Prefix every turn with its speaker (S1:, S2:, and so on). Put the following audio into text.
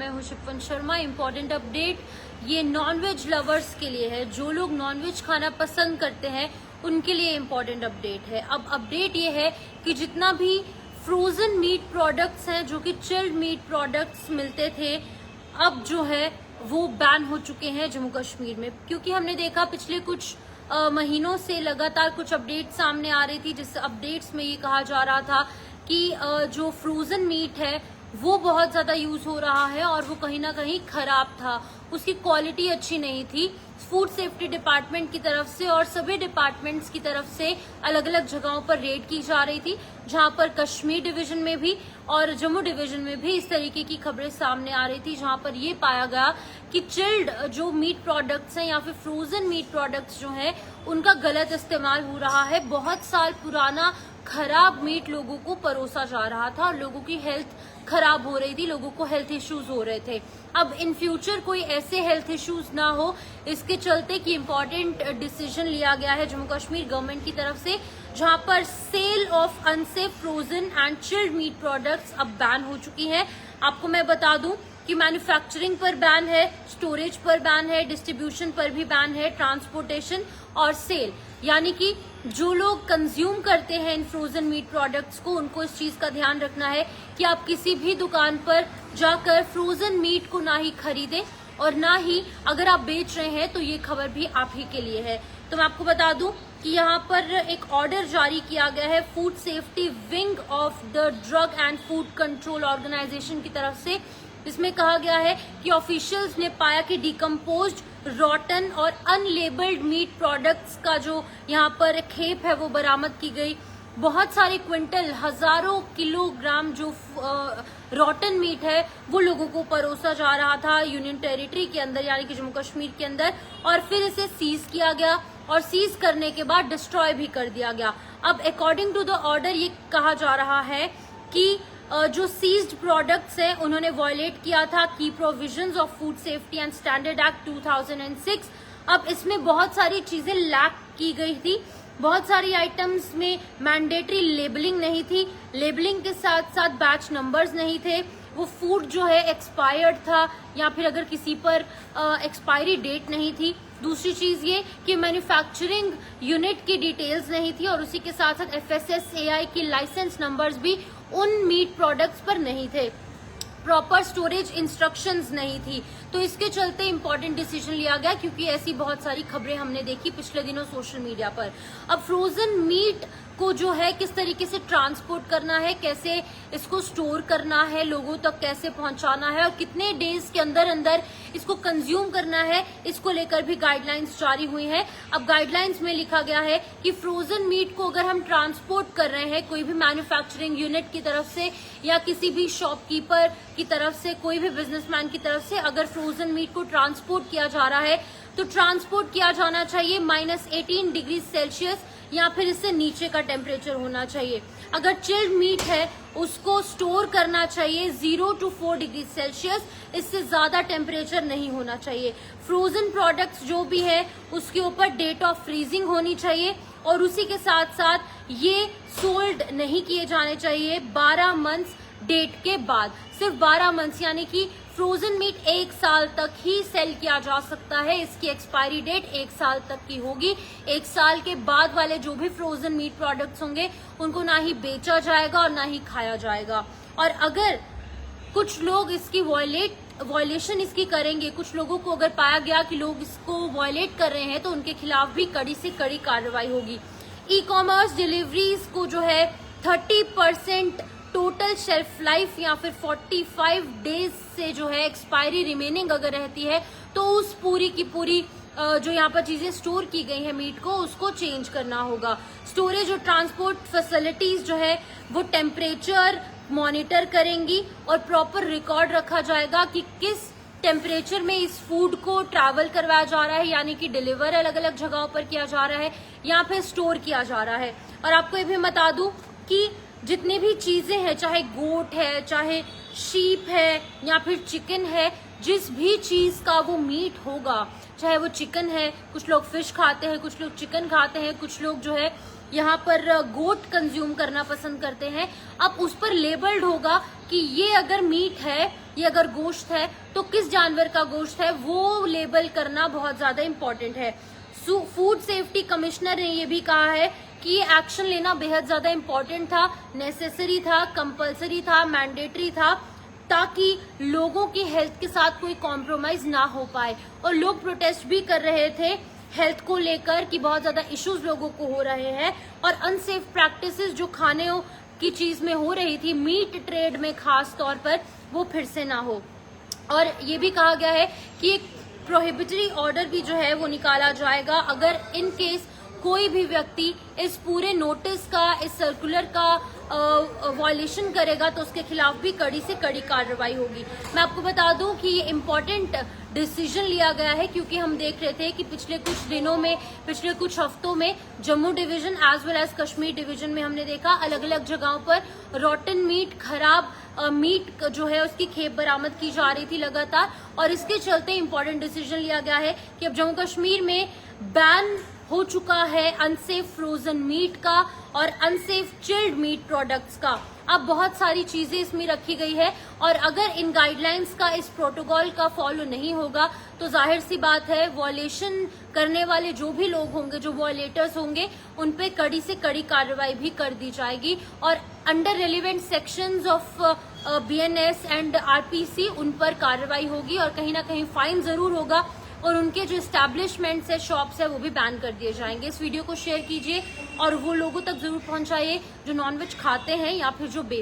S1: मैं हूं chiffon Sharma. Important update ये नॉनवेज लवर्स के लिए है, जो लोग नॉनवेज खाना पसंद करते हैं उनके लिए इम्पोर्टेंट अपडेट है। अब अपडेट ये है कि जितना भी फ्रोजन मीट प्रोडक्ट्स हैं, जो कि चिल्ड मीट प्रोडक्ट्स मिलते थे, अब जो है वो बैन हो चुके हैं जम्मू कश्मीर में। क्योंकि हमने देखा पिछले कुछ महीनों से लगातार कुछ अपडेट सामने आ रही थी, जिस अपडेट्स में ये कहा जा रहा था कि जो फ्रोजन मीट है वो बहुत ज्यादा यूज हो रहा है और वो कहीं ना कहीं खराब था, उसकी क्वालिटी अच्छी नहीं थी। फूड सेफ्टी डिपार्टमेंट की तरफ से और सभी डिपार्टमेंट्स की तरफ से अलग अलग जगहों पर रेड की जा रही थी, जहां पर कश्मीर डिवीजन में भी और जम्मू डिवीजन में भी इस तरीके की खबरें सामने आ रही थी, जहां पर ये पाया गया कि चिल्ड जो मीट प्रोडक्ट्स हैं या फिर फ्रोजन मीट प्रोडक्ट्स जो हैं उनका गलत इस्तेमाल हो रहा है। बहुत साल पुराना खराब मीट लोगों को परोसा जा रहा था और लोगों की हेल्थ खराब हो रही थी, लोगों को हेल्थ इश्यूज हो रहे थे। अब इन फ्यूचर कोई ऐसे हेल्थ इश्यूज ना हो, इसके चलते कि इम्पोर्टेंट डिसीजन लिया गया है जम्मू कश्मीर गवर्नमेंट की तरफ से, जहां पर sale of unsafe frozen and chilled meat products अब बैन हो चुकी है। आपको मैं बता दूं कि मैन्युफैक्चरिंग पर बैन है, स्टोरेज पर बैन है, डिस्ट्रीब्यूशन पर भी बैन है, ट्रांसपोर्टेशन और सेल, यानी कि जो लोग कंज्यूम करते हैं इन फ्रोजन मीट प्रोडक्ट्स को, उनको इस चीज का ध्यान रखना है कि आप किसी भी दुकान पर जाकर फ्रोजन मीट को ना ही खरीदें और ना ही अगर आप बेच रहे हैं तो ये खबर भी आप ही के लिए है। तो मैं आपको बता दूं कि यहाँ पर एक ऑर्डर जारी किया गया है food safety wing of the drug and food control organization की तरफ से। इसमें कहा गया है कि ऑफिशियल्स ने पाया कि डिकम्पोज्ड, रॉटन और अनलेबल्ड मीट प्रोडक्ट्स का जो यहाँ पर खेप है वो बरामद की गई। बहुत सारे क्विंटल, हजारों किलोग्राम जो रॉटन मीट है वो लोगों को परोसा जा रहा था यूनियन टेरिटरी के अंदर, यानी कि जम्मू कश्मीर के अंदर, और फिर इसे सीज किया गया और सीज करने के बाद डिस्ट्रॉय भी कर दिया गया। अब अकॉर्डिंग टू द ऑर्डर ये कहा जा रहा है कि जो सीज्ड प्रोडक्ट्स हैं उन्होंने वायलेट किया था की provisions of food safety and standard act 2006। अब इसमें बहुत सारी चीजें लैक की गई थी, बहुत सारी आइटम्स में मैंडेटरी लेबलिंग नहीं थी, लेबलिंग के साथ साथ बैच नंबर्स नहीं थे, वो फूड जो है एक्सपायर्ड था या फिर अगर किसी पर एक्सपायरी डेट नहीं थी। दूसरी चीज ये कि मैन्युफैक्चरिंग यूनिट की डिटेल्स नहीं थी और उसी के साथ साथ FSSAI की लाइसेंस नंबर्स भी उन मीट प्रोडक्ट्स पर नहीं थे, प्रॉपर स्टोरेज इंस्ट्रक्शंस नहीं थी। तो इसके चलते इंपॉर्टेंट डिसीजन लिया गया, क्योंकि ऐसी बहुत सारी खबरें हमने देखी पिछले दिनों सोशल मीडिया पर। अब फ्रोजन मीट को जो है किस तरीके से ट्रांसपोर्ट करना है, कैसे इसको स्टोर करना है, लोगों तक कैसे पहुंचाना है और कितने डेज के अंदर अंदर इसको कंज्यूम करना है, इसको लेकर भी गाइडलाइंस जारी हुई है। अब गाइडलाइंस में लिखा गया है कि फ्रोजन मीट को अगर हम ट्रांसपोर्ट कर रहे हैं कोई भी मैन्युफैक्चरिंग यूनिट की तरफ से या किसी भी शॉपकीपर की तरफ से, कोई भी बिजनेसमैन की तरफ से, अगर फ्रोजन मीट को ट्रांसपोर्ट किया जा रहा है तो ट्रांसपोर्ट किया जाना चाहिए -18 डिग्री सेल्सियस या फिर इससे नीचे का टेम्परेचर होना चाहिए। अगर चिल्ड मीट है उसको स्टोर करना चाहिए 0 to 4 डिग्री सेल्सियस, इससे ज्यादा टेम्परेचर नहीं होना चाहिए। फ्रोजन प्रोडक्ट्स जो भी है उसके ऊपर डेट ऑफ फ्रीजिंग होनी चाहिए और उसी के साथ साथ ये सोल्ड नहीं किए जाने चाहिए 12 मंथ्स डेट के बाद। सिर्फ 12 मंथ्स, यानी कि फ्रोजन मीट 1 साल तक ही सेल किया जा सकता है, इसकी एक्सपायरी डेट 1 साल तक की होगी। 1 साल के बाद वाले जो भी फ्रोजन मीट प्रोडक्ट्स होंगे उनको ना ही बेचा जाएगा और ना ही खाया जाएगा। और अगर कुछ लोग इसकी वायलेशन इसकी करेंगे, कुछ लोगों को अगर पाया गया कि लोग इसको वायलेट कर रहे हैं तो उनके खिलाफ भी कड़ी से कड़ी कार्रवाई होगी। ई कॉमर्स डिलीवरीज को जो है 30% टोटल शेल्फ लाइफ या फिर 45 डेज से जो है एक्सपायरी रिमेनिंग अगर रहती है तो उस पूरी की पूरी जो यहाँ पर चीजें स्टोर की गई है मीट को, उसको चेंज करना होगा। स्टोरेज और ट्रांसपोर्ट फैसिलिटीज जो है वो टेम्परेचर मॉनिटर करेंगी और प्रॉपर रिकॉर्ड रखा जाएगा कि किस टेम्परेचर में इस फूड को ट्रैवल करवाया जा रहा है, यानी कि डिलीवर अलग अलग जगहों पर किया जा रहा है या फिर स्टोर किया जा रहा है। और आपको ये भी बता दूं कि जितनी भी चीजें हैं, चाहे गोट है, चाहे शीप है या फिर चिकन है, जिस भी चीज का वो मीट होगा, चाहे वो चिकन है, कुछ लोग फिश खाते हैं, कुछ लोग चिकन खाते हैं, कुछ लोग जो है यहाँ पर गोट कंज्यूम करना पसंद करते हैं। अब उस पर लेबल्ड होगा कि ये अगर मीट है, ये अगर गोश्त है तो किस जानवर का गोश्त है, वो लेबल करना बहुत ज्यादा इम्पोर्टेंट है। फूड सेफ्टी कमिश्नर ने ये भी कहा है कि ये एक्शन लेना बेहद ज्यादा इम्पोर्टेंट था, नेसेसरी था, कंपलसरी था, मैंडेटरी था, ताकि लोगों की हेल्थ के साथ कोई कॉम्प्रोमाइज ना हो पाए। और लोग प्रोटेस्ट भी कर रहे थे हेल्थ को लेकर कि बहुत ज्यादा इश्यूज लोगों को हो रहे हैं और अनसेफ प्रैक्टिसेस जो खाने की चीज में हो रही थी, मीट ट्रेड में खास तौर पर, वो फिर से ना हो। और ये भी कहा गया है कि एक प्रोहिबिटरी ऑर्डर भी जो है वो निकाला जाएगा अगर इन केस कोई भी व्यक्ति इस पूरे नोटिस का, इस सर्कुलर का वायलेशन करेगा तो उसके खिलाफ भी कड़ी से कड़ी कार्रवाई होगी। मैं आपको बता दूं कि ये इम्पोर्टेंट डिसीजन लिया गया है क्योंकि हम देख रहे थे कि पिछले कुछ दिनों में, पिछले कुछ हफ्तों में Jammu division as well as Kashmir division में हमने देखा अलग अलग जगहों पर रॉटन मीट, खराब मीट जो है उसकी खेप बरामद की जा रही थी लगातार। और इसके चलते इम्पोर्टेंट डिसीजन लिया गया है कि अब जम्मू कश्मीर में बैन हो चुका है अनसेफ फ्रोजन मीट का और अनसेफ चिल्ड मीट प्रोडक्ट्स का। अब बहुत सारी चीजें इसमें रखी गई है और अगर इन गाइडलाइंस का, इस प्रोटोकॉल का फॉलो नहीं होगा तो जाहिर सी बात है वॉयलेशन करने वाले जो भी लोग होंगे, जो वॉयलेटर्स होंगे, उन पे कड़ी से कड़ी कार्रवाई भी कर दी जाएगी और under relevant sections of BNS and RPC उन पर कार्रवाई होगी और कहीं ना कहीं फाइन जरूर होगा और उनके जो एस्टैब्लिशमेंट्स है, शॉप्स है, वो भी बैन कर दिए जाएंगे। इस वीडियो को शेयर कीजिए और वो लोगों तक जरूर पहुंचाइए जो नॉनवेज खाते हैं या फिर जो बेचते हैं।